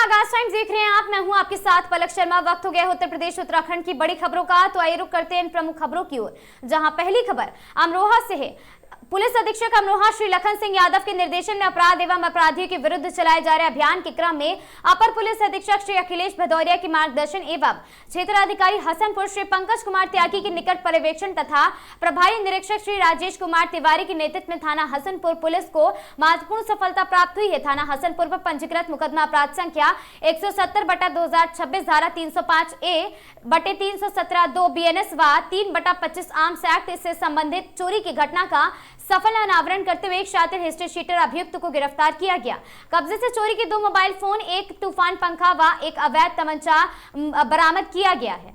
आगाज टाइम्स देख रहे हैं आप। मैं हूं आपके साथ पलक शर्मा। वक्त हो गया उत्तर प्रदेश उत्तराखंड की बड़ी खबरों का, तो आइए रुक करते हैं इन प्रमुख खबरों की ओर, जहां पहली खबर अमरोहा से है। पुलिस अधीक्षक अमरोहा श्री लखन सिंह यादव के निर्देशन में अपराध एवं अपराधियों के विरुद्ध चलाए जा रहे अभियान के क्रम में अपर पुलिस अधीक्षक श्री अखिलेश भदौरिया के मार्गदर्शन एवं क्षेत्राधिकारी हसनपुर श्री पंकज कुमार त्यागी के निकट पर्यवेक्षण तथा प्रभारी निरीक्षक श्री राजेश कुमार तिवारी के नेतृत्व में थाना हसनपुर पुलिस को महत्वपूर्ण सफलता प्राप्त हुई है। थाना हसनपुर पर पंजीकृत मुकदमा अपराध संख्या 170/2026 धारा 305A/317(2) BNS व 3/25 आर्म्स एक्ट से संबंधित चोरी की घटना का सफल अनावरण करते हुए एक शातिर हिस्ट्री शीटर अभियुक्त को गिरफ्तार किया गया। कब्जे से चोरी के 2 मोबाइल फोन, एक तूफान पंखा व एक अवैध तमंचा बरामद किया गया है।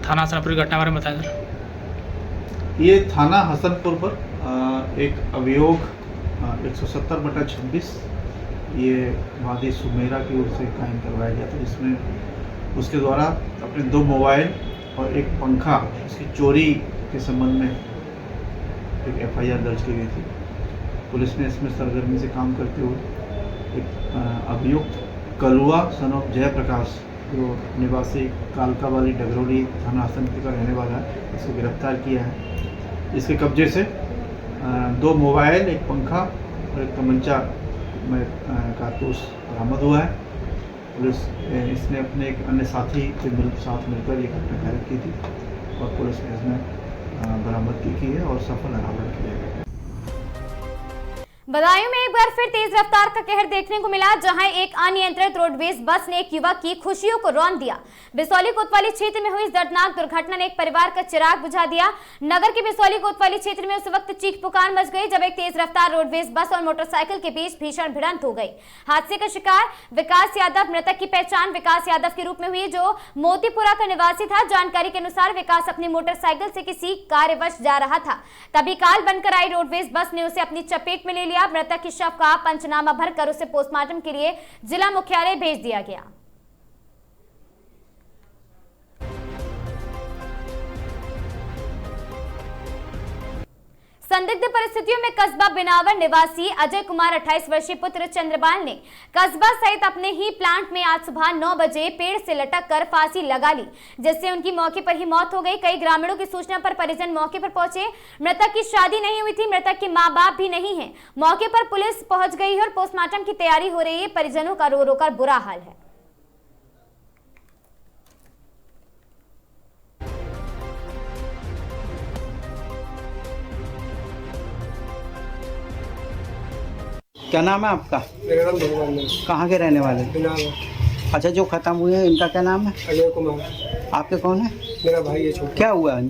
थाना हसनपुर घटना बारे में बताएं सर। ये थाना हसनपुर पर एक अभियोग 170/26 ये वादी सुमेरा की ओर से कायम करवाया गया था, जिसमें उसके द्वारा अपने 2 मोबाइल और एक पंखा उसकी चोरी के संबंध में एक FIR दर्ज की गई थी। पुलिस ने इसमें सरगर्मी से काम करते हुए एक अभियुक्त कलुआ सन ऑफ जयप्रकाश, जो निवासी कालका वाली डगरोली थाना हसनपुर का रहने वाला है, इसको गिरफ्तार किया है। इसके कब्जे से 2 मोबाइल, एक पंखा और एक तमंचा में कारतूस बरामद हुआ है। पुलिस इसने अपने एक अन्य साथी के साथ मिलकर ये घटना कार्य की थी और पुलिस ने इसमें बरामदगी की है और सफल अनावरण किया है। बदायूं में एक बार फिर तेज रफ्तार का कहर देखने को मिला, जहां एक अनियंत्रित रोडवेज बस ने एक युवक की खुशियों को रौंद दिया। बिसौली कोतवाली क्षेत्र में हुई इस दर्दनाक दुर्घटना ने एक परिवार का चिराग बुझा दिया। नगर के बिसौली कोतवाली क्षेत्र में उस वक्त चीख पुकार मच गई जब एक तेज रफ्तार रोडवेज बस और मोटरसाइकिल के बीच भीषण भिड़ंत हो गई। हादसे का शिकार विकास यादव, मृतक की पहचान विकास यादव के रूप में हुई, जो मोतीपुरा का निवासी था। जानकारी के अनुसार विकास अपनी मोटरसाइकिल से किसी कार्यवश जा रहा था, तभी काल बनकर आई रोडवेज बस ने उसे अपनी चपेट में ले लिया। मृतक की शव का पंचनामा भरकर उसे पोस्टमार्टम के लिए जिला मुख्यालय भेज दिया गया। संदिग्ध परिस्थितियों में कस्बा बिनावर निवासी अजय कुमार 28 वर्षीय पुत्र चंद्रपाल ने कस्बा सहित अपने ही प्लांट में आज सुबह 9 बजे पेड़ से लटक कर फांसी लगा ली, जिससे उनकी मौके पर ही मौत हो गई। कई ग्रामीणों की सूचना पर परिजन मौके पर पहुंचे। मृतक की शादी नहीं हुई थी, मृतक के मां बाप भी नहीं है। मौके पर पुलिस पहुंच गई है और पोस्टमार्टम की तैयारी हो रही है। परिजनों का रो रो कर बुरा हाल है। क्या नाम है आपका? मेरा नाम भगवान है। कहाँ के रहने वाले? बिनावर। अच्छा, जो खत्म हुए हैं इनका क्या नाम है? अजय कुमार। आपके कौन है? मेरा भाई है छोटा। क्या हुआ है?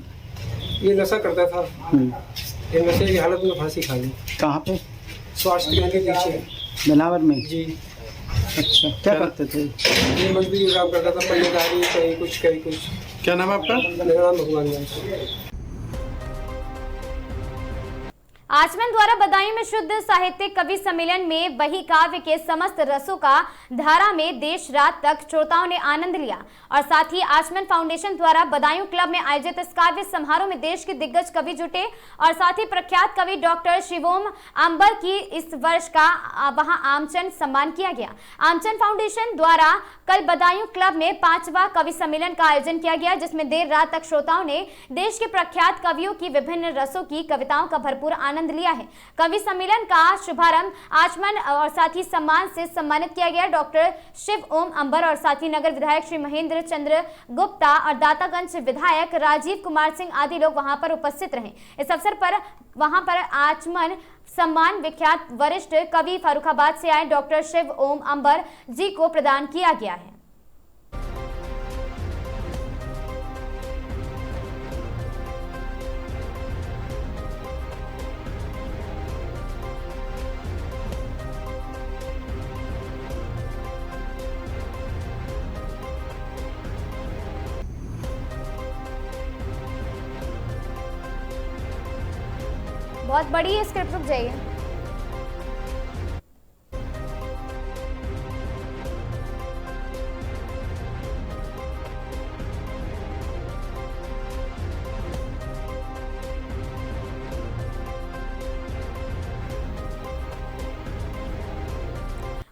ये नशा करता था, ये नशे की हालत में फांसी खा ली। कहाँ पे? स्वास्थ्य केंद्र के पीछे बिनावर में जी। अच्छा, क्या करते थे? ये मजदूरी काम करता था, पल्लेदारी, कहीं कुछ कहीं कुछ। क्या नाम है आपका? मेरा नाम भगवान है। आचमन द्वारा बदायूं में शुद्ध साहित्यिक कवि सम्मेलन में वही काव्य के समस्त रसों का धारा में देश रात तक श्रोताओं ने आनंद लिया। और साथ ही आचमन फाउंडेशन द्वारा बदायूं क्लब में आयोजित इस काव्य समारोह में देश के दिग्गज कवि जुटे और साथ ही प्रख्यात कवि डॉक्टर शिवोम अंबर की इस वर्ष का वहां आमचन सम्मान किया गया। आमचन फाउंडेशन द्वारा कल बदायूं क्लब में 5वां कवि सम्मेलन का आयोजन किया गया, जिसमें देर रात तक श्रोताओं ने देश के प्रख्यात कवियों की विभिन्न रसों की कविताओं का भरपूर आनंद लिया है। कवि सम्मेलन का शुभारंभ आचमन और साथ ही सम्मान से सम्मानित किया गया। डॉक्टर शिव ओम अंबर और साथ ही नगर विधायक श्री महेंद्र चंद्र गुप्ता और दातागंज विधायक राजीव कुमार सिंह आदि लोग वहां पर उपस्थित रहे। इस अवसर पर वहां पर आचमन सम्मान विख्यात वरिष्ठ कवि फर्रुखाबाद से आए डॉक्टर शिव ओम अंबर जी को प्रदान किया गया है। बहुत बड़ी है स्क्रिप्ट, रुक जाइए।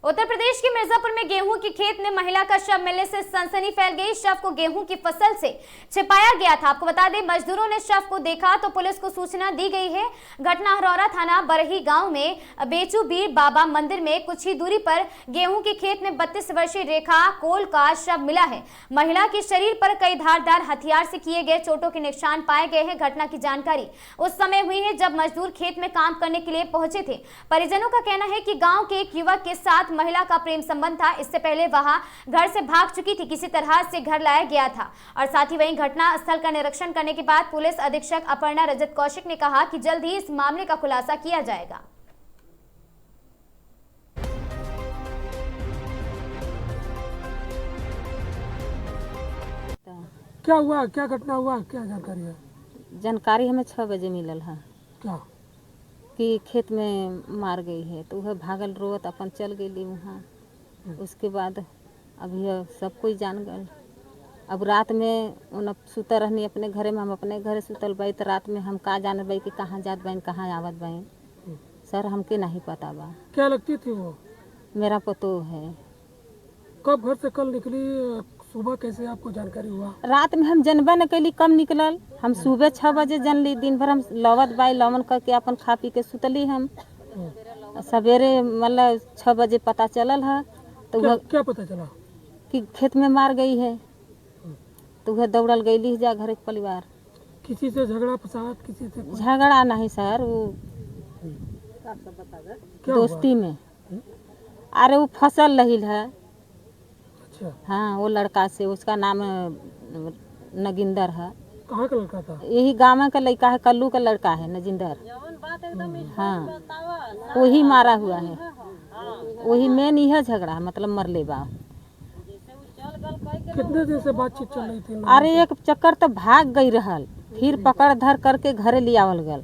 उत्तर प्रदेश के मिर्जापुर में गेहूं के खेत में महिला का शव मिलने से सनसनी फैल गई। शव को गेहूं की फसल से छिपाया गया था। आपको बता दें, मजदूरों ने शव को देखा तो पुलिस को सूचना दी गई है। घटना हरौरा थाना बरही गांव में बेचूबीर बाबा मंदिर में कुछ ही दूरी पर गेहूं के खेत में 32 वर्षीय रेखा कोल का शव मिला है। महिला के शरीर पर कई धारदार हथियार से किए गए चोटों के निशान पाए गए हैं। घटना की जानकारी उस समय हुई है जब मजदूर खेत में काम करने के लिए पहुंचे थे। परिजनों का कहना है कि गांव के एक युवक के साथ महिला का प्रेम संबंध था। इससे पहले वहां घर से भाग चुकी थी, किसी तरह से घर लाया गया था। और साथ ही वहीं घटना स्थल का निरीक्षण करने के बाद पुलिस अधीक्षक अपर्णा रजत कौशिक ने कहा कि जल्द ही इस मामले का खुलासा किया जाएगा। क्या हुआ, क्या घटना हुआ, क्या जानकारी है? जानकारी हमें 6 बजे मिलल है क्या कि खेत में मार गई है, तो वह भागल रोत अपन चल गई वहाँ। उसके बाद अभी सब कोई जान गए। अब रात में उन सुतल रहनी अपने घरे में, हम अपने घरे सुतल बाई, तो रात में हम का जानत बाई कि कहाँ जात बाइन कहाँ आवत बाइन। सर हमके नहीं पता बा। क्या लगती थी वो? मेरा पतो है। कब घर से कल निकली, सुबह कैसे आपको जानकारी हुआ? रात में हम जनबे न कैली, कम निकलल। हम सुबह 6 बजे जनली। दिन भर हम लवत बाई लवन करके अपन खा पी के सुतली। हम सवेरे मतलब 6 बजे पता चलल है। तो क्या पता चला? कि खेत में मार गई है। तो वह दौड़ल गईली जा घर के परिवार। किसी से झगड़ा फसाद, किसी से झगड़ा नहीं सर, वो दोस्ती में। अरे वो फसल रही है। अच्छा। हाँ, वो लड़का से, उसका नाम नगिंदर है। कहाँ का लड़का था? यही गाँव का लड़का है, कल्लू का लड़का है नजिंदर। हाँ, वही मारा हुआ है। वही मेन यह झगड़ा है, मतलब मरले बा। कितने दिन से बातचीत चल रही थी? अरे एक चक्कर तो भाग गई रहल, फिर पकड़ धर करके घरे ले आवल गल।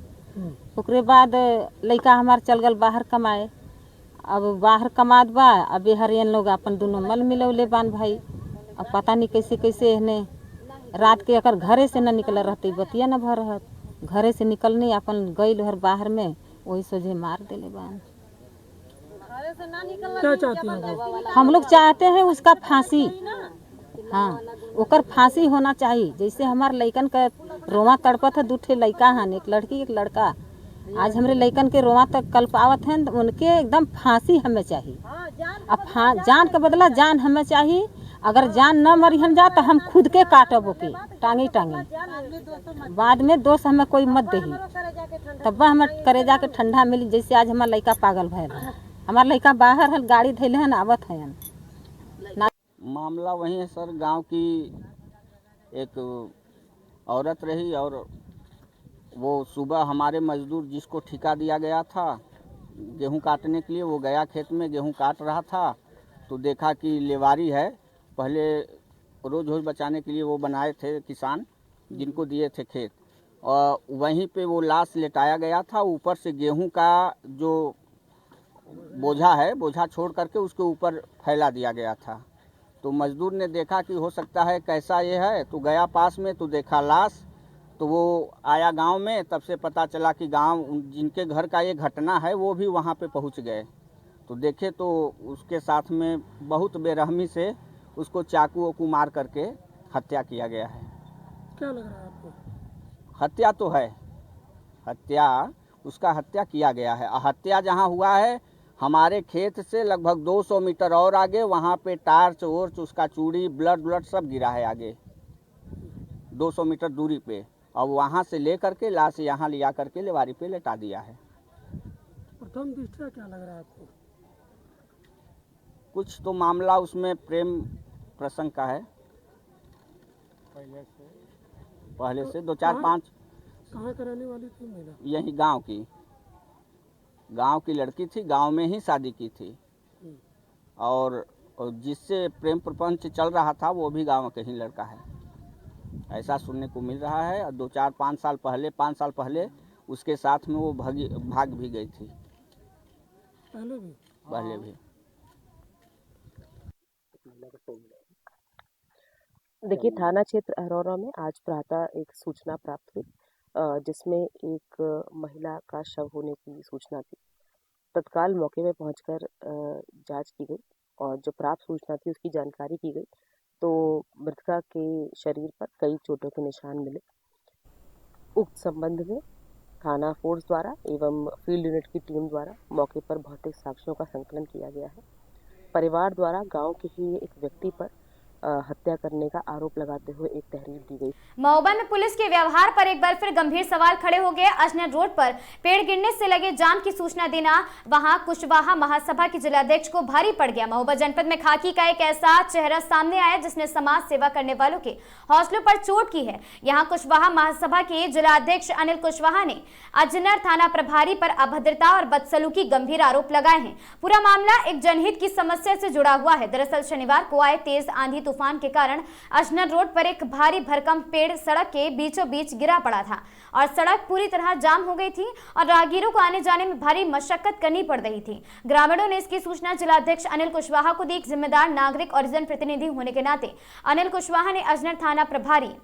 ओकरे बाद लड़का हमार चल गल बाहर कमाए। अब बाहर कमात बा, अब हरियन लोग अपन दोनों मल मिलौले बान भाई। अब पता नहीं कैसे कैसे इन्हें रात के अगर घरे से न निकल रहती बतिया न भर रहत। घरे से निकलने अपन गई हर बाहर में, वही सोझे मार देले बान। क्या चाहती हैं? हम लोग चाहते हैं उसका फांसी। हाँ, ओकर फांसी होना चाहिए। जैसे हमार लइकन का रोमा तड़पत है, 2 ठे लइका हन, एक लड़की एक लड़का। आज हमरे लइकन के रोमा तक कल पावत हैं, तो उनके एकदम फांसी हमें चाहिए। अब जान के बदला जान हमें चाहिए। अगर जान न मरिहन जा तो हम खुद के काटब ओके टांगे टांगे। बाद में दोष हमें कोई मत दही, तब हमें करे जाके ठंडा मिली। जैसे आज हमार लइका पागल भयल है, हमार लइका बाहर है, गाड़ी धैले हन, आवत है। मामला वही है सर, गांव की एक औरत रही और वो सुबह हमारे मजदूर जिसको ठेका दिया गया था गेहूं काटने के लिए, वो गया खेत में गेहूं काट रहा था। तो देखा कि लेवारी है, पहले रोज बचाने के लिए वो बनाए थे किसान, जिनको दिए थे खेत, और वहीं पे वो लाश लेटाया गया था। ऊपर से गेहूं का जो बोझा है, बोझा छोड़ करके उसके ऊपर फैला दिया गया था। तो मजदूर ने देखा कि हो सकता है कैसा ये है, तो गया पास में तो देखा लाश। तो वो आया गांव में, तब से पता चला कि गांव जिनके घर का ये घटना है वो भी वहां पे पहुंच गए। तो देखे तो उसके साथ में बहुत बेरहमी से उसको चाकू वाकू मार करके हत्या किया गया है। क्या लग रहा है आपको? हत्या तो है, उसका हत्या किया गया है। हत्या जहाँ हुआ है हमारे खेत से लगभग 200 मीटर और आगे, वहाँ पे टार्च वोर्च, उसका चूड़ी, ब्लड सब गिरा है आगे 200 मीटर दूरी पे। अब वहाँ से ले करके लाश यहाँ लिया करके लेवारी पे लेटा दिया है। प्रथम दृष्टया क्या लग रहा है आपको? कुछ तो मामला उसमें प्रेम प्रसंग का है, पहले से 2-4-5। कहाँ का रहने वाली थी महिला? यही गांव की लड़की थी, गांव में ही शादी की थी। और जिससे प्रेम प्रपंच चल रहा था वो भी गांव के ही लड़का है, ऐसा सुनने को मिल रहा है। और 2-4-5 साल पहले, 5 साल पहले उसके साथ में वो भाग भी गई थी, पहले भी। देखिए, थाना क्षेत्र अरोरा में आज प्रातः एक सूचना प्राप्त हुई, जिसमें एक महिला का शव होने की सूचना थी। तत्काल मौके में पहुंचकर जांच की गई और जो प्राप्त सूचना थी उसकी जानकारी की गई तो मृतका के शरीर पर कई चोटों के निशान मिले। उक्त संबंध में थाना फोर्स द्वारा एवं फील्ड यूनिट की टीम द्वारा मौके पर भौतिक साक्ष्यों का संकलन किया गया है। परिवार द्वारा गांव के ही एक व्यक्ति पर हत्या करने का आरोप लगाते हुए एक तहरीर दी गई। महोबा में पुलिस के व्यवहार पर एक बार फिर गंभीर सवाल खड़े हो गए। अजनर रोड पर पेड़ गिरने से लगे जाम की सूचना देना वहां कुशवाहा महासभा के जिलाध्यक्ष को भारी पड़ गया। महोबा जनपद में खाकी का एक ऐसा चेहरा सामने आया जिसने समाज सेवा करने वालों के हौसलों पर चोट की है। यहाँ कुशवाहा महासभा के जिलाध्यक्ष अनिल कुशवाहा ने अजनर थाना प्रभारी पर अभद्रता और बदसलूकी गंभीर आरोप लगाए हैं। पूरा मामला एक जनहित की समस्या से जुड़ा हुआ है। दरअसल शनिवार को आए तेज आंधी तूफान के कारण अजनर रोड पर एक भारी भरकम पेड़ सड़क के बीचों बीच गिरा पड़ा था और सड़क पूरी तरह जाम हो गई थी और राहगीरों को आने जाने में भारी मशक्कत करनी पड़ रही थी। ग्रामीणों ने इसकी सूचना जिलाध्यक्ष अनिल कुशवाहा को दी। एक जिम्मेदार नागरिक और जनप्रतिनिधि होने के नाते अनिल कुशवाहा ने अजनर थाना प्रभारी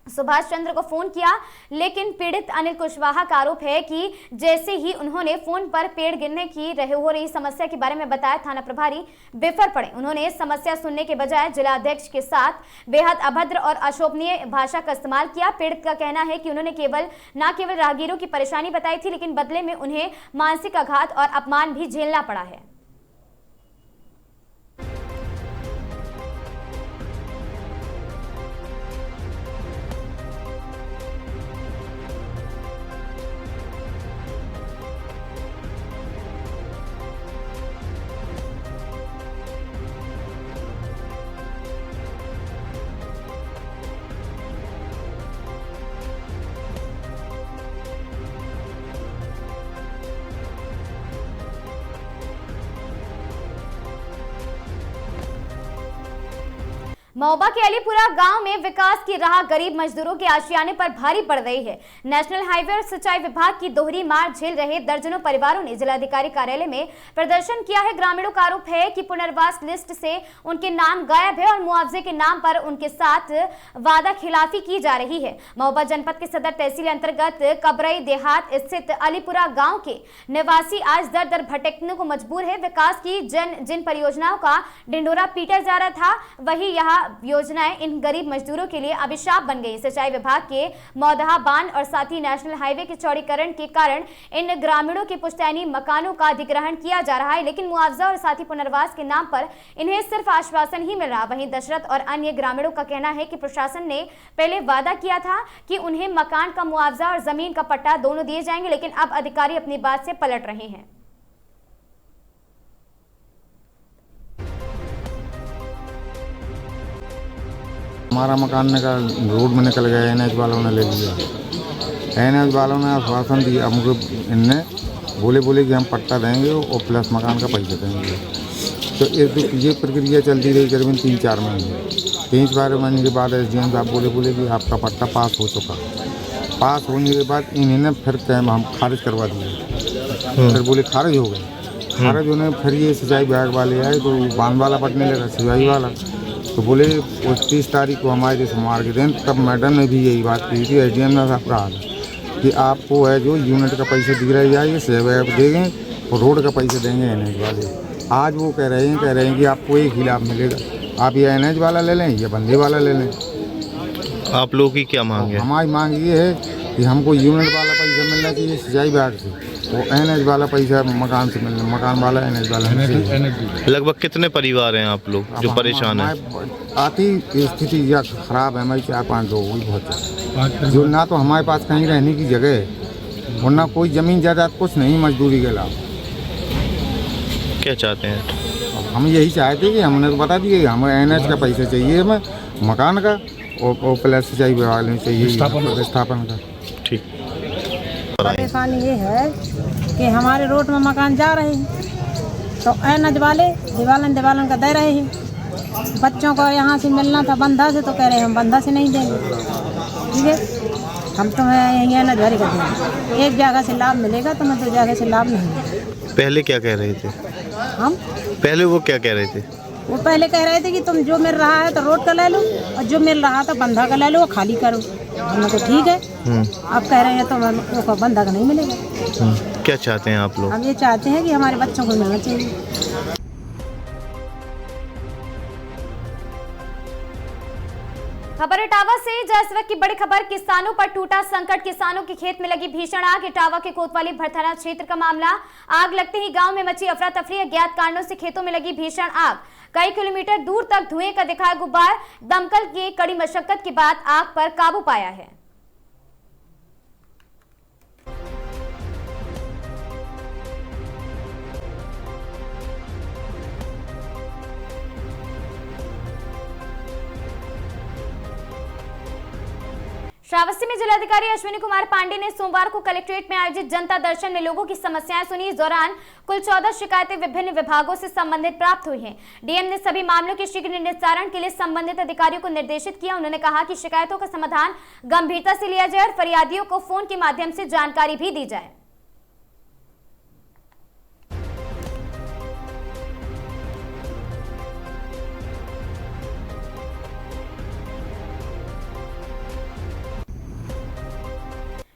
सुभाष चंद्र को फोन किया, लेकिन पीड़ित अनिल कुशवाहा का आरोप है कि जैसे ही उन्होंने फोन पर पेड़ गिरने की हो रही समस्या के बारे में बताया, थाना प्रभारी बेफर पड़े। उन्होंने समस्या सुनने के बजाय जिलाध्यक्ष के साथ बेहद अभद्र और अशोभनीय भाषा का इस्तेमाल किया। पीड़ित का कहना है कि उन्होंने न केवल राहगीरों की परेशानी बताई थी, लेकिन बदले में उन्हें मानसिक आघात और अपमान भी झेलना पड़ा है। महोबा के अलीपुरा गांव में विकास की राह गरीब मजदूरों के आशियाने पर भारी पड़ रही है। नेशनल हाईवे और सिंचाई विभाग की दोहरी मार झेल रहे दर्जनों परिवारों ने जिलाधिकारी कार्यालय में प्रदर्शन किया है। ग्रामीणों का आरोप है कि पुनर्वास लिस्ट से उनके नाम गायब है और मुआवजे के नाम पर उनके साथ वादा खिलाफी की जा रही है। महोबा जनपद के सदर तहसील अंतर्गत कबरई देहात स्थित अलीपुरा गाँव के निवासी आज दर दर भटकने को मजबूर है। विकास की जिन परियोजनाओं का डिंडोरा पीटा जा रहा था, वही यहाँ योजनाएं इन गरीब मजदूरों के लिए अभिशाप बन गई। सिंचाई विभाग के मौदहा बांध और साथ ही नेशनल हाईवे के चौड़ीकरण के कारण इन ग्रामीणों के पुश्तैनी मकानों का अधिग्रहण किया जा रहा है, लेकिन मुआवजा और साथ ही पुनर्वास के नाम पर इन्हें सिर्फ आश्वासन ही मिल रहा। वहीं दशरथ और अन्य ग्रामीणों का कहना है कि प्रशासन ने पहले वादा किया था कि उन्हें मकान का मुआवजा और जमीन का पट्टा दोनों दिए जाएंगे, लेकिन अब अधिकारी अपनी बात से पलट रहे हैं। हमारा मकान निकल रोड में निकल गया, एनएच वालों ने ले लिया। एनएच वालों ने आश्वासन दिया हमको, इनने बोले कि हम पट्टा देंगे और प्लस मकान का पैसा देंगे। तो ये प्रक्रिया चलती रही करीबन 3-4 महीने। 3-4 महीने के बाद SDM साहब बोले कि आपका पट्टा पास हो चुका। पास होने के बाद इन्होंने फिर कैम हम खारिज करवा दिए। फिर बोले खारिज हो गए। खारिज होने फिर ये सिंचाई विभाग वाले आए तो बांध वाला पटने लगा, सिंचाई वाला। तो बोले 30 तारीख को हमारे सोमवार के दिन, तब मैडम ने भी यही बात की थी। SDM ने साहब कहा कि आपको है जो यूनिट का पैसा दिख रहा जाइए, सेवा देंगे और रोड का पैसा देंगे एनएच वाले। आज वो कह रहे हैं कि आपको एक ही लाभ मिलेगा, आप ये एनएच वाला ले लें या बंदे वाला ले लें। आप लोगों की क्या मांग है? हमारी मांग ये है कि हमको यूनिट वाला पैसा मिलना चाहिए सिंचाई विभाग से, और एनएच वाला पैसा मकान से मिलना, मकान वाला एनएच वाला। लगभग कितने परिवार हैं आप लोग जो परेशान हैं? आती स्थिति या खराब है, हमारी 4-5 लोग हुई बहुत, जो ना तो हमारे पास कहीं रहने की जगह है और ना कोई ज़मीन जायदाद, कुछ नहीं, मजदूरी के लाभ। क्या चाहते हैं? हम यही चाहते कि हमने तो बता दिया कि हमें एनएच का पैसा चाहिए, हमें मकान का और प्लस सिंचाई विभाग चाहिए स्थापन का। ठीक। परेशानी ये है कि हमारे रोड में मकान जा रहे हैं तो एनएच वाले दिवालन का दे रहे हैं। बच्चों को यहाँ से मिलना था बंधा से, तो कह रहे हैं हम बंधा से नहीं देंगे। ठीक है, हम तुम्हें यहीं एनएच वाले का देंगे। एक जगह से लाभ मिलेगा, तुम्हें 2 जगह से लाभ नहीं। पहले क्या कह रहे थे हम? पहले वो क्या कह रहे थे? वो पहले कह रहे थे कि तुम जो मिल रहा है तो रोड का ले लो, और जो मिल रहा था बंधा का ले लो, वो खाली करो। हमने तो ठीक है। अब कह रहे हैं तो बंधा का नहीं मिलेगा। क्या चाहते हैं आप लोग? हम ये चाहते हैं कि हमारे बच्चों को मिलना चाहिए। खबर इटावा से जहां इस वक्त की बड़ी खबर, किसानों पर टूटा संकट। किसानों के खेत में लगी भीषण आग। इटावा के कोतवाली भरथाना क्षेत्र का मामला। आग लगते ही गांव में मची अफरा तफरी। अज्ञात कारणों से खेतों में लगी भीषण आग। कई किलोमीटर दूर तक धुएं का दिखाया गुब्बार। दमकल की कड़ी मशक्कत के बाद आग पर काबू पाया है। श्रावस्ती में जिलाधिकारी अश्विनी कुमार पांडे ने सोमवार को कलेक्ट्रेट में आयोजित जनता दर्शन में लोगों की समस्याएं सुनी। इस दौरान कुल 14 शिकायतें विभिन्न विभागों से संबंधित प्राप्त हुई हैं। डीएम ने सभी मामलों के शीघ्र निस्तारण के लिए संबंधित अधिकारियों को निर्देशित किया। उन्होंने कहा कि शिकायतों का समाधान गंभीरता से लिया जाए और फरियादियों को फोन के माध्यम से जानकारी भी दी जाए।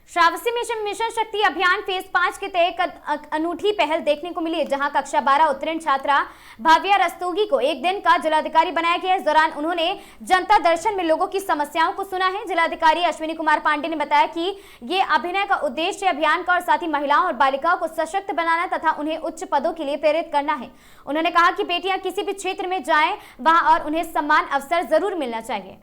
श्रावस्ती मिशन शक्ति अभियान फेज 5 के तहत अनूठी पहल देखने को मिली है, जहां कक्षा 12 उत्तीर्ण छात्रा भाविया रस्तोगी को एक दिन का जिलाधिकारी बनाया गया। इस दौरान उन्होंने जनता दर्शन में लोगों की समस्याओं को सुना है। जिलाधिकारी अश्विनी कुमार पांडे ने बताया कि ये अभिनय का उद्देश्य अभियान का और साथ ही महिलाओं और बालिकाओं को सशक्त बनाना तथा उन्हें उच्च पदों के लिए प्रेरित करना है। उन्होंने कहा कि बेटियां किसी भी क्षेत्र में जाएं वहां और उन्हें समान अवसर जरूर मिलना चाहिए।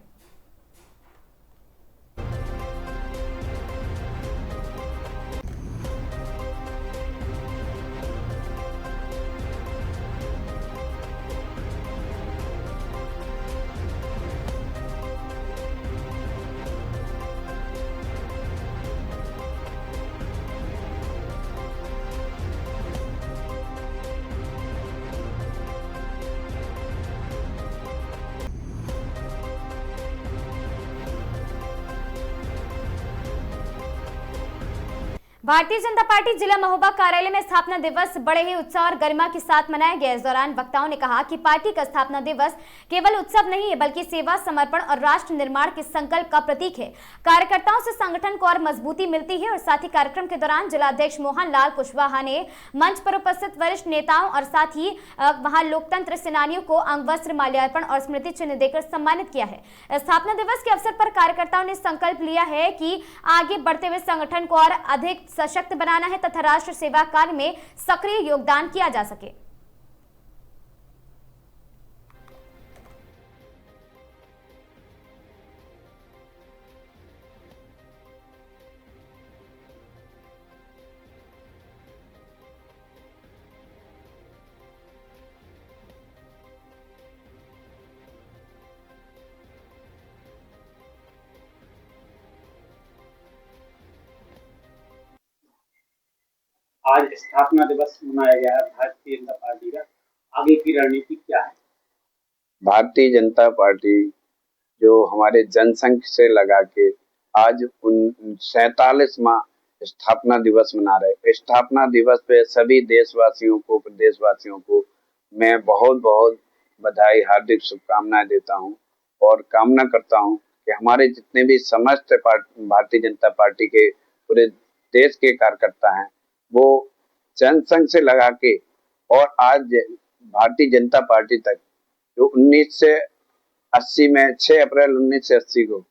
भारतीय जनता पार्टी जिला महोबा कार्यालय में स्थापना दिवस बड़े ही उत्साह और गरिमा के साथ मनाया गया। इस दौरान वक्ताओं ने कहा कि पार्टी का स्थापना दिवस केवल उत्सव नहीं है, बल्कि सेवा, समर्पण और राष्ट्र निर्माण के संकल्प का प्रतीक है। कार्यकर्ताओं से संगठन को और मजबूती मिलती है। और साथ ही कार्यक्रम के दौरान जिलाध्यक्ष मोहन लाल कुशवाहा ने मंच पर उपस्थित वरिष्ठ नेताओं और साथ ही वहां लोकतंत्र सेनानियों को अंगवस्त्र, माल्यार्पण और स्मृति चिन्ह देकर सम्मानित किया है। स्थापना दिवस के अवसर पर कार्यकर्ताओं ने संकल्प लिया है कि आगे बढ़ते हुए संगठन को और अधिक सशक्त बनाना है तथा राष्ट्र सेवा कार्य में सक्रिय योगदान किया जा सके। आज स्थापना दिवस मनाया गया है भारतीय जनता पार्टी का, आगे की रणनीति क्या है? भारतीय जनता पार्टी जो हमारे जनसंघ से लगा के आज 47वां स्थापना दिवस मना रहे। स्थापना दिवस पे सभी देशवासियों को, प्रदेशवासियों को मैं बहुत बहुत बधाई, हार्दिक शुभकामनाएं देता हूं और कामना करता हूं कि हमारे जितने भी समस्त भारतीय जनता पार्टी के पूरे देश के कार्यकर्ता हैं वो जनसंघ से लगा के और आज भारतीय जनता पार्टी तक जो 1980 में 6 अप्रैल 1980 को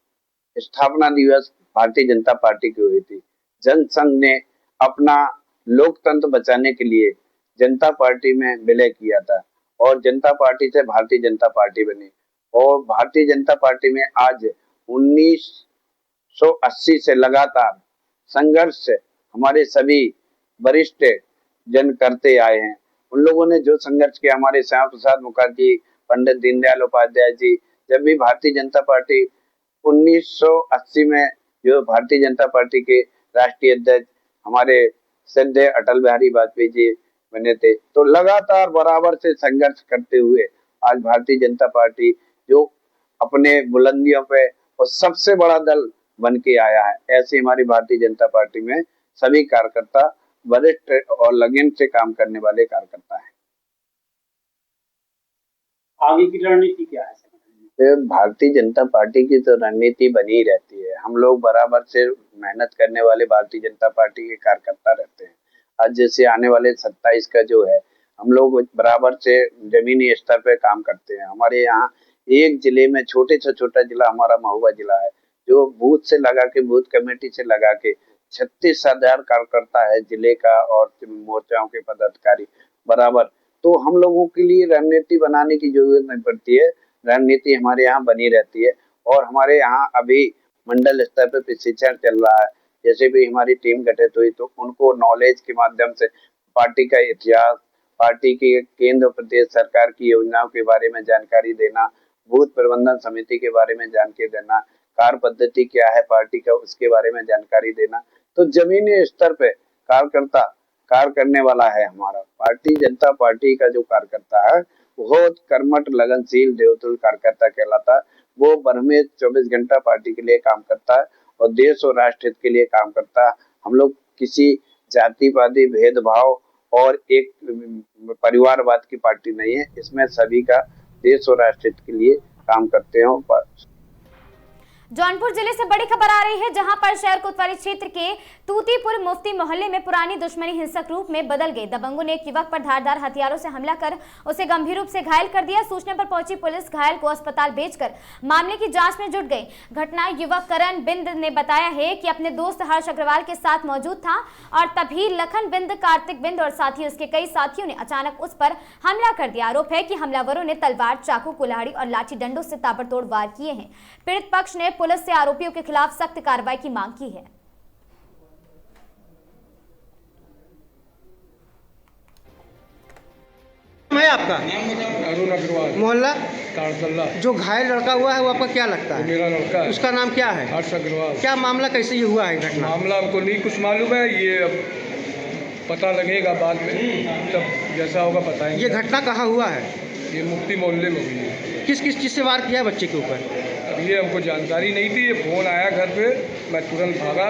स्थापना दिवस भारतीय जनता पार्टी की हुई थी। जनसंघ ने अपना लोकतंत्र बचाने के लिए जनता पार्टी में विलय किया था और जनता पार्टी से भारतीय जनता पार्टी बनी और भारतीय जनता पार्टी में आज 1980 से लगातार संघर्ष हमारे सभी वरिष्ठ जन करते आए हैं। उन लोगों ने जो संघर्ष किया, हमारे श्यामा प्रसाद मुखर्जी, पंडित दीनदयाल उपाध्याय जी, जब भी भारतीय जनता पार्टी 1980 में जो भारतीय जनता पार्टी के राष्ट्रीय अध्यक्ष हमारे श्रद्धेय अटल बिहारी वाजपेयी जी बने थे, तो लगातार बराबर से संघर्ष करते हुए आज भारतीय जनता पार्टी जो अपने बुलंदियों पे और सबसे बड़ा दल बन के आया है। ऐसे हमारी भारतीय जनता पार्टी में सभी कार्यकर्ता वरिष्ठ और लगन से काम करने वाले कार्यकर्ता हैं। आगे की रणनीति क्या है? भारतीय जनता पार्टी की तो रणनीति बनी रहती है। हम लोग बराबर से मेहनत करने वाले भारतीय जनता पार्टी के कार्यकर्ता रहते हैं। आज जैसे आने वाले 27 का जो है, हम लोग बराबर से जमीनी स्तर पे काम करते हैं। हमारे यहाँ एक जिले में छोटे से छोटा जिला हमारा महुआ जिला है, जो बूथ से लगा के, बूथ कमेटी से लगा के 36,000 कार्यकर्ता है जिले का और मोर्चाओं के पदाधिकारी बराबर। तो हम लोगों के लिए रणनीति बनाने की जरूरत नहीं पड़ती है, रणनीति हमारे यहाँ बनी रहती है। और हमारे यहाँ अभी मंडल स्तर पर प्रशिक्षण चल रहा है। जैसे भी हमारी टीम गठित हुई तो उनको नॉलेज के माध्यम से पार्टी का इतिहास, पार्टी की केंद्र प्रदेश सरकार की योजनाओं के बारे में जानकारी देना, बूथ प्रबंधन समिति के बारे में जानकारी देना, कार्य पद्धति क्या है पार्टी का उसके बारे में जानकारी देना। तो जमीनी स्तर पे कार्यकर्ता कार्य करने वाला है। हमारा भारतीय जनता पार्टी का जो कार्यकर्ता है बहुत कर्मठ, लगनशील, देवतुल्य कार्यकर्ता कहलाता है। वो बरहमे 24 घंटा पार्टी के लिए काम करता है और देश और राष्ट्र हित के लिए काम करता है। हम लोग किसी जातिवादी भेदभाव और एक परिवारवाद की पार्टी नहीं है, इसमें सभी का देश और राष्ट्र हित के लिए काम करते हैं। जौनपुर जिले से बड़ी खबर आ रही है, जहां पर शहर कोतवाली क्षेत्र के तूतीपुर मुफ्ती मोहल्ले में पुरानी दुश्मनी हिंसक रूप में बदल गई। दबंगों ने एक युवक पर धारदार हथियारों से हमला कर उसे गंभीर रूप से घायल कर दिया। सूचना पर पहुंची पुलिस घायल को अस्पताल भेजकर मामले की जांच में जुट गई। घटना युवक करण बिंद ने बताया है कि अपने दोस्त हर्ष अग्रवाल के साथ मौजूद था और तभी लखन बिंद, कार्तिक बिंद और साथ ही उसके कई साथियों ने अचानक उस पर हमला कर दिया। आरोप है कि हमलावरों ने तलवार, चाकू, कुल्हाड़ी और लाठी डंडों से ताबड़तोड़ वार किए हैं। पीड़ित पक्ष ने पुलिस से आरोपियों के खिलाफ सख्त कार्रवाई की मांग की है। है आपका अरुण अग्रवाल, मोहल्ला तारसल्ला। जो घायल लड़का हुआ है वो आपका क्या लगता है? मेरा लड़का है। उसका नाम क्या है? हर्ष अग्रवाल। क्या मामला, कैसे ये हुआ है घटना? मामला हमको नहीं कुछ मालूम है, ये अब पता लगेगा बाद में, तब जैसा होगा बताएंगे। ये घटना कहाँ हुआ है? ये मुफ्ती मोहल्ले में हुई है। किस किस चीज़ से वार किया है बच्चे के ऊपर? अब ये हमको जानकारी नहीं थी, ये फोन आया घर पे, मैं तुरंत भागा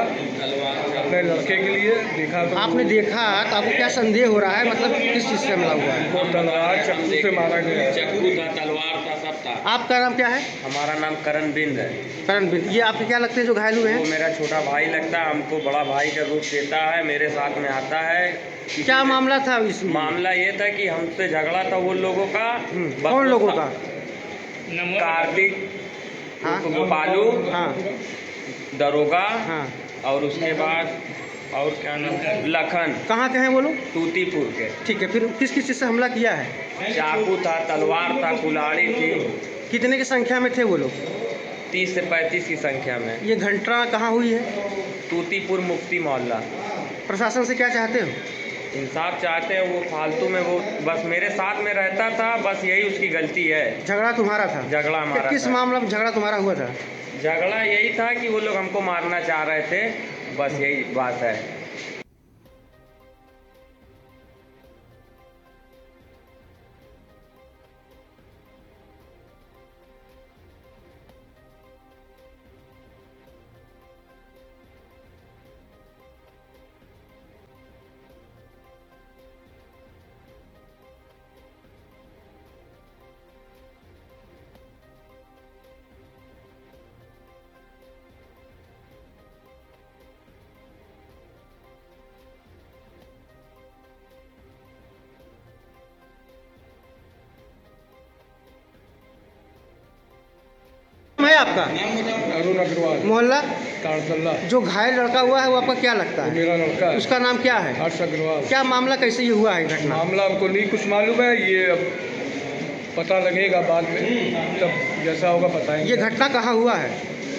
अपने लड़के के लिए। देखा तो आपने देखा तो आपको क्या संदेह हो रहा है, मतलब किस चीज़ से हमला हुआ है? वो तलवार, चाकू से मारा गया। चाकू था, तलवार था, सब था। आपका नाम क्या है? हमारा नाम करण बिंद है। करण बिंद। ये आपके क्या लगते हैं जो घायल हुए हैं? वो मेरा छोटा भाई लगता है, हमको बड़ा भाई का रूप देता है, मेरे साथ में आता है। क्या मामला था इसमें? मामला ये था कि हमसे झगड़ा था वो लोगों का। कौन लोगों का? कार्तिक, हाँ, गोपालू, हाँ, दरोगा, हाँ, और उसके बाद और क्या नाम, लखन। कहाँ के हैं वो लोग? तूतीपुर के। ठीक है, फिर किस किस चीज़ से हमला किया है? चाकू था, तलवार था, कुल्हाड़ी थी। कितने की संख्या में थे वो लोग? 30 से 35 की संख्या में। ये घटना कहाँ हुई है? तूतीपुर मुफ्ती मोहल्ला। प्रशासन से क्या चाहते हो? इंसाफ चाहते हैं। वो फालतू में वो बस मेरे साथ में रहता था, बस यही उसकी गलती है। झगड़ा तुम्हारा था? झगड़ा हमारा। किस मामला में झगड़ा तुम्हारा हुआ था? झगड़ा यही था कि वो लोग हमको मारना चाह रहे थे, बस यही बात है। है आपका? अरुण अग्रवाल, मोहल्ला तारसल्ला। जो घायल लड़का हुआ है वो आपका क्या लगता है? मेरा लड़का है। उसका नाम क्या है? हर्ष अग्रवाल। क्या मामला, कैसे ये हुआ है घटना? मामला हमको नहीं कुछ मालूम है, ये अब पता लगेगा बाद में, तब जैसा होगा बताएंगे। ये घटना कहाँ हुआ है?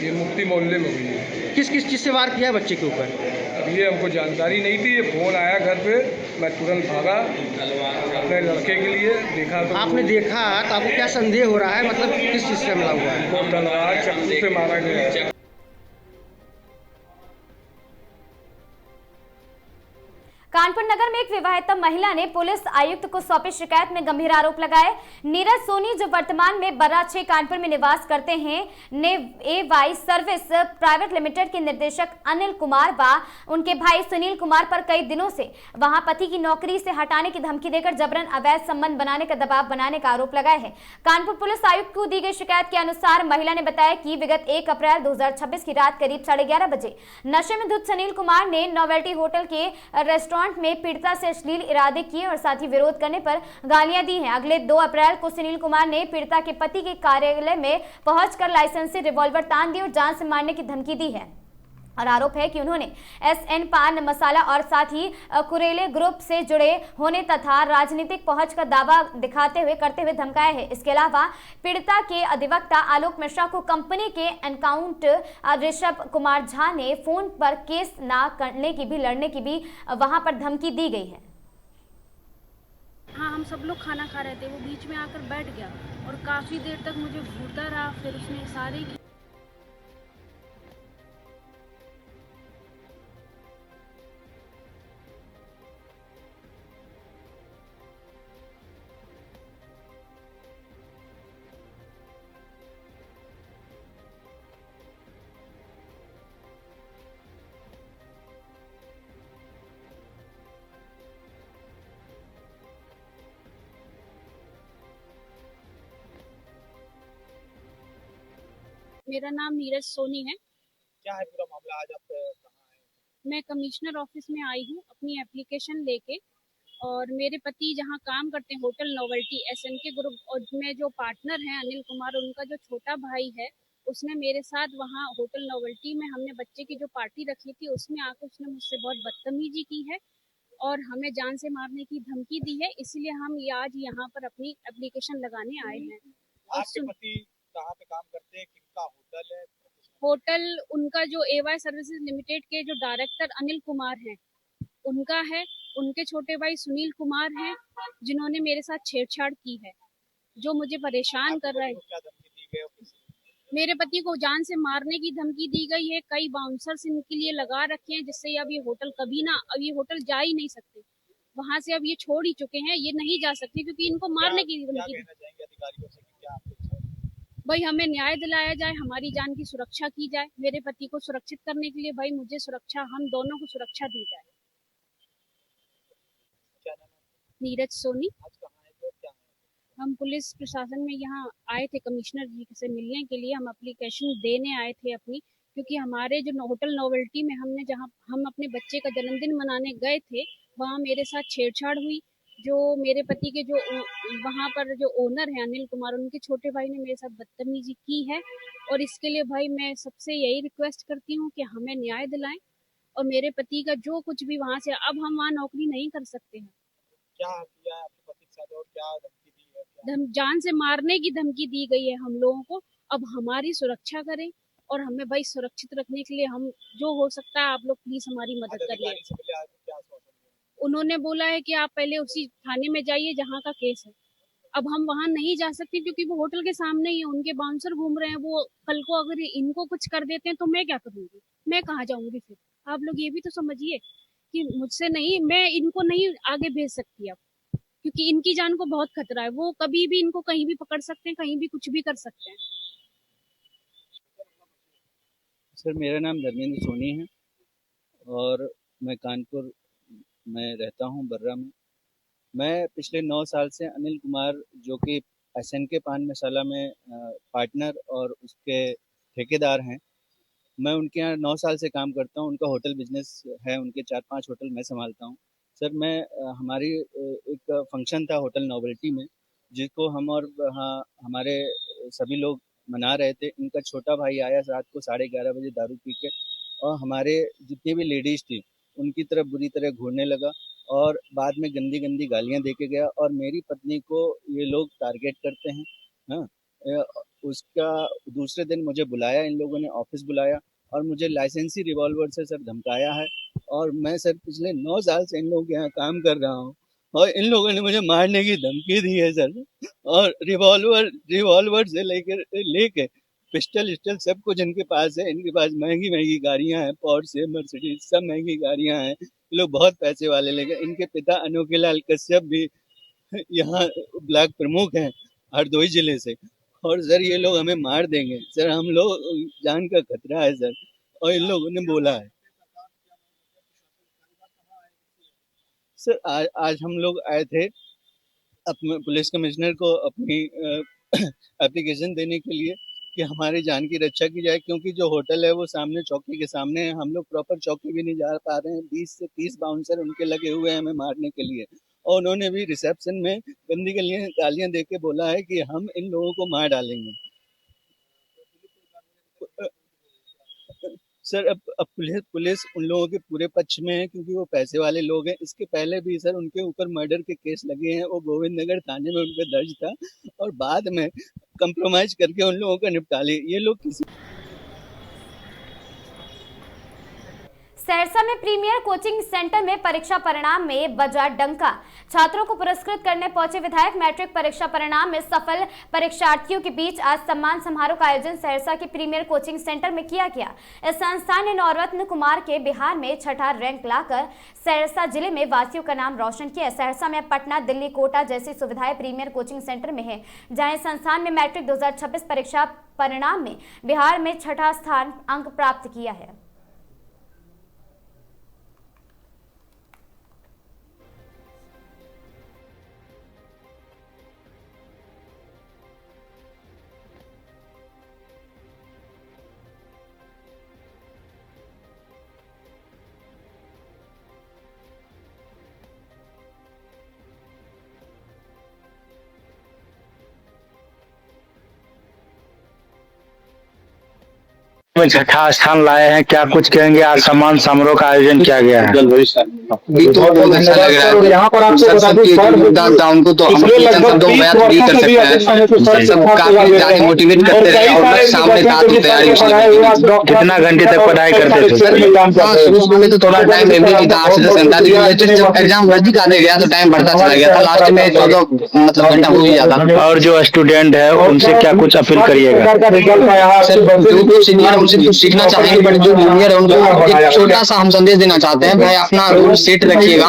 ये मुफ्ती मोहल्ले में हुई है। किस किस चीज़ से वार किया है बच्चे के ऊपर? अब ये हमको जानकारी नहीं थी, ये फोन आया घर पे, मैं तुरंत भागा अपने लड़के के लिए। देखा तो आपने देखा तो आपको क्या संदेह हो रहा है, मतलब किस चीज़ से हमला हुआ है? वो तलवार, चाकू से मारा गया। कानपुर नगर में एक विवाहिता महिला ने पुलिस आयुक्त को सौंपी शिकायत में गंभीर आरोप लगाए। नीरज सोनी, जो वर्तमान में बर्रा 6 कानपुर में निवास करते हैं, ने एवाई सर्विस प्राइवेट लिमिटेड के निर्देशक अनिल कुमार व उनके भाई सुनील कुमार पर कई दिनों से वहां पति की नौकरी से हटाने की धमकी देकर जबरन अवैध संबंध बनाने का दबाव बनाने का आरोप लगाया है। कानपुर पुलिस आयुक्त को दी गई शिकायत के अनुसार महिला ने बताया कि विगत 1 अप्रैल 2026 की रात करीब 11:30 बजे नशे में धुत सुनील कुमार ने नोवेल्टी होटल के रेस्टोरेंट एकांत में पीड़िता से अश्लील इरादे किए और साथ ही विरोध करने पर गालियां दी हैं। अगले 2 अप्रैल को सुनील कुमार ने पीड़िता के पति के कार्यालय में पहुंचकर लाइसेंसी रिवॉल्वर तान दी और जान से मारने की धमकी दी है और आरोप है कि उन्होंने एसएन पान मसाला और साथ ही कुरेले ग्रुप से जुड़े होने तथा राजनीतिक पहुंच का दावा करते हुए धमकाया है। इसके अलावा पीड़िता के अधिवक्ता आलोक मिश्रा को कंपनी के अकाउंट ऋषभ कुमार झा ने फोन पर केस न करने की भी लड़ने की भी वहां पर धमकी दी गई है। हाँ, हम सब लोग खाना खा रहे थे, वो बीच में आकर बैठ गया और काफ़ी देर तक मुझे घूरता रहा। फिर उसने इशारे की। मेरा नाम नीरज सोनी है। क्या है पूरा मामला? आज आप कहाँ आए? मैं कमिश्नर ऑफिस में आई हूँ अपनी एप्लीकेशन लेके, और मेरे पति जहाँ काम करते हैं होटल नोवेल्टी एसएनके ग्रुप, और में जो पार्टनर हैं अनिल कुमार, उनका जो छोटा भाई है, उसने मेरे साथ वहाँ होटल नोवेल्टी में हमने बच्चे की जो पार्टी रखी थी उसमें आकर उसने मुझसे बहुत बदतमीजी की है और हमें जान से मारने की धमकी दी है। इसलिए हम आज यहाँ पर अपनी एप्लीकेशन लगाने आए हैं। आपके पति कहाँ पे काम करते हैं? किनका होटल है? होटल उनका जो एवाई सर्विसेज लिमिटेड के जो डायरेक्टर अनिल कुमार हैं उनका है। उनके छोटे भाई सुनील कुमार हैं जिन्होंने मेरे साथ छेड़छाड़ की है, जो मुझे परेशान कर रहा है। मेरे पति को जान से मारने की धमकी दी गई है। कई बाउंसर्स इनके लिए लगा रखे हैं, जिससे अब ये होटल अब ये होटल जा ही नहीं सकते। वहाँ से अब ये छोड़ ही चुके हैं, ये नहीं जा सकते क्योंकि इनको मारने की धमकी। भाई हमें न्याय दिलाया जाए, हमारी जान की सुरक्षा की जाए। मेरे पति को सुरक्षित करने के लिए भाई मुझे सुरक्षा, हम दोनों को सुरक्षा दी जाए। नीरज सोनी। हम पुलिस प्रशासन में यहाँ आए थे कमिश्नर जी से मिलने के लिए। हम एप्लीकेशन देने आए थे अपनी, क्योंकि हमारे जो होटल नोवेल्टी में हमने जहाँ हम अपने बच्चे का जन्मदिन मनाने गए थे वहाँ मेरे साथ छेड़छाड़ हुई। जो मेरे पति के जो वहाँ पर जो ओनर है अनिल कुमार, उनके छोटे भाई ने मेरे साथ बदतमीजी की है। और इसके लिए भाई मैं सबसे यही रिक्वेस्ट करती हूँ कि हमें न्याय दिलाएं और मेरे पति का जो कुछ भी वहाँ से, अब हम वहाँ नौकरी नहीं कर सकते हैं। क्या किया है आपके पति के साथ और क्या धमकी दी है? जान से मारने की धमकी दी गई है हम लोगों को। अब हमारी सुरक्षा करें और हमें भाई सुरक्षित रखने के लिए हम जो हो सकता है आप लोग प्लीज हमारी मदद करिए। उन्होंने बोला है कि आप पहले उसी थाने में जाइए जहाँ का केस है। अब हम वहाँ नहीं जा सकते क्योंकि वो होटल के सामने ही है, उनके बाउंसर घूम रहे हैं। वो कल को अगर इनको कुछ कर देते हैं तो मैं क्या करूँगी? मैं कहाँ जाऊँगी फिर? आप लोग ये भी तो समझिए कि मुझसे नहीं, मैं इनको नहीं आगे भेज सकती अब, क्योंकि इनकी जान को बहुत खतरा है। वो कभी भी इनको कहीं भी पकड़ सकते हैं, कहीं भी कुछ भी कर सकते हैं। सर मेरा नाम धर्मेंद्र सोनी है और मैं कानपुर में रहता हूं, बर्रा में। मैं पिछले 9 साल से अनिल कुमार, जो कि एसएनके पान मसाला में पार्टनर और उसके ठेकेदार हैं, मैं उनके यहाँ 9 साल से काम करता हूं। उनका होटल बिजनेस है, उनके 4-5 होटल मैं संभालता हूं। सर मैं हमारी एक फंक्शन था होटल नोवेल्टी में, जिसको हम और हमारे सभी लोग मना रहे थे। इनका छोटा भाई आया रात को 11:30 बजे दारू पी के, और हमारे जितनी भी लेडीज़ थी उनकी तरफ बुरी तरह घूरने लगा और बाद में गंदी गंदी गालियां दे के गया। और मेरी पत्नी को ये लोग टारगेट करते हैं। हाँ, उसका दूसरे दिन मुझे बुलाया, इन लोगों ने ऑफिस बुलाया और मुझे लाइसेंसी रिवॉल्वर से सर धमकाया है। और मैं सर पिछले 9 साल से इन लोगों के यहाँ काम कर रहा हूँ और इन लोगों ने मुझे मारने की धमकी दी है सर। और रिवॉल्वर से लेके पिस्टल सब कुछ इनके पास है। इनके पास महंगी महंगी गाड़ियां हैं, पोर्शे, मर्सिडीज, सब महंगी गाड़ियां हैं। ये लोग बहुत पैसे वाले। लेकिन इनके पिता अनोखीलाल कश्यप भी यहाँ ब्लॉक प्रमुख हैं हरदोई जिले से। और सर ये लोग हमें मार देंगे सर, हम लोग जान का खतरा है सर। और इन लोगों ने बोला है सर, आज हम लोग आए थे अपने पुलिस कमिश्नर को अपनी एप्लीकेशन देने के लिए। कि हमारी जान की रक्षा की जाए, क्योंकि जो होटल है वो सामने चौकी के सामने है। हम लोग प्रॉपर चौकी भी नहीं जा पा रहे हैं। 20 से 30 बाउंसर उनके लगे हुए हैं हमें मारने के लिए, और उन्होंने भी रिसेप्शन में गंदी गालियां दे के बोला है कि हम इन लोगों को मार डालेंगे। सर अब पुलिस उन लोगों के पूरे पक्ष में है, क्योंकि वो पैसे वाले लोग हैं। इसके पहले भी सर उनके ऊपर मर्डर के केस लगे हैं, वो गोविंद नगर थाने में उन पर दर्ज था, और बाद में कंप्रोमाइज करके उन लोगों का निपटा लिए। ये लोग किसी सहरसा में प्रीमियर कोचिंग सेंटर में परीक्षा परिणाम में बजा डंका। छात्रों को पुरस्कृत करने पहुंचे विधायक। मैट्रिक परीक्षा परिणाम में सफल परीक्षार्थियों के बीच आज सम्मान समारोह का आयोजन सहरसा के प्रीमियर कोचिंग सेंटर में किया गया। इस संस्थान ने नवरत्न कुमार के बिहार में 6ठा रैंक लाकर सहरसा जिले में वासियों का नाम रोशन किया। सहरसा में पटना, दिल्ली, कोटा जैसी सुविधाएं प्रीमियर कोचिंग सेंटर में है, जहाँ इस संस्थान में मैट्रिक 2026 परीक्षा परिणाम में बिहार में 6ठा स्थान अंक प्राप्त किया है। में 6ठा स्थान लाए हैं, क्या कुछ कहेंगे? आज सम्मान समारोह का आयोजन किया गया है। बहुत अच्छा लग रहा है। यहाँ पर आपको बता दूं उनको तो हम शब्दों में बयान नहीं कर सकते हैं। सब काफी ज्यादा मोटिवेट करते रहे और सामने था तो तैयारी। कितना घंटे तक पढ़ाई करते थे? शुरू में तो थोड़ा टाइम नहीं था, 8 से 10 घंटा, लेकिन जब एग्जाम नजदीक आने गया तो टाइम बढ़ता चला गया था। लास्ट में 14 मतलब घंटा हो ही जाता था। और जो स्टूडेंट है उनसे क्या कुछ अपील करिएगा? जो सीनियर उनसे कुछ सीखना चाहेंगे, बट जो जूनियर है उनको एक छोटा सा हम संदेश देना चाहते हैं, भाई अपना रूल सेट रखिएगा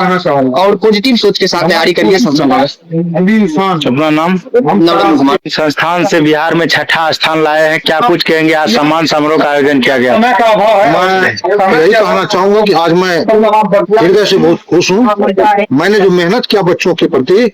और पॉजिटिव सोच के साथ तैयारी करिए। सबसे अपना नाम? नवरत्न कुमार। संस्थान से बिहार में 6ठा स्थान लाए हैं, क्या कुछ कहेंगे? आज सम्मान समारोह का आयोजन किया गया। मैं यही कहना चाहूंगा कि आज मैं हृदय से बहुत खुश हूँ। मैंने जो मेहनत किया बच्चों के प्रति,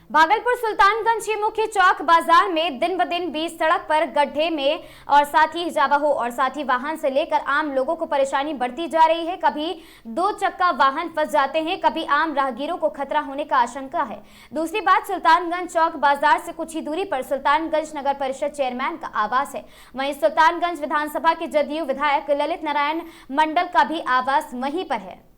भागलपुर सुल्तानगंज के मुख्य चौक बाजार में दिन ब दिन बीच सड़क पर गड्ढे में और साथ ही जावाहो और साथ ही वाहन से लेकर आम लोगों को परेशानी बढ़ती जा रही है। कभी 2 चक्का वाहन फंस जाते हैं, कभी आम राहगीरों को खतरा होने का आशंका है। दूसरी बात, सुल्तानगंज चौक बाजार से कुछ ही दूरी पर सुल्तानगंज नगर परिषद चेयरमैन का आवास है। वहीं सुल्तानगंज विधानसभा के जदयू विधायक ललित नारायण मंडल का भी आवास वहीं पर है।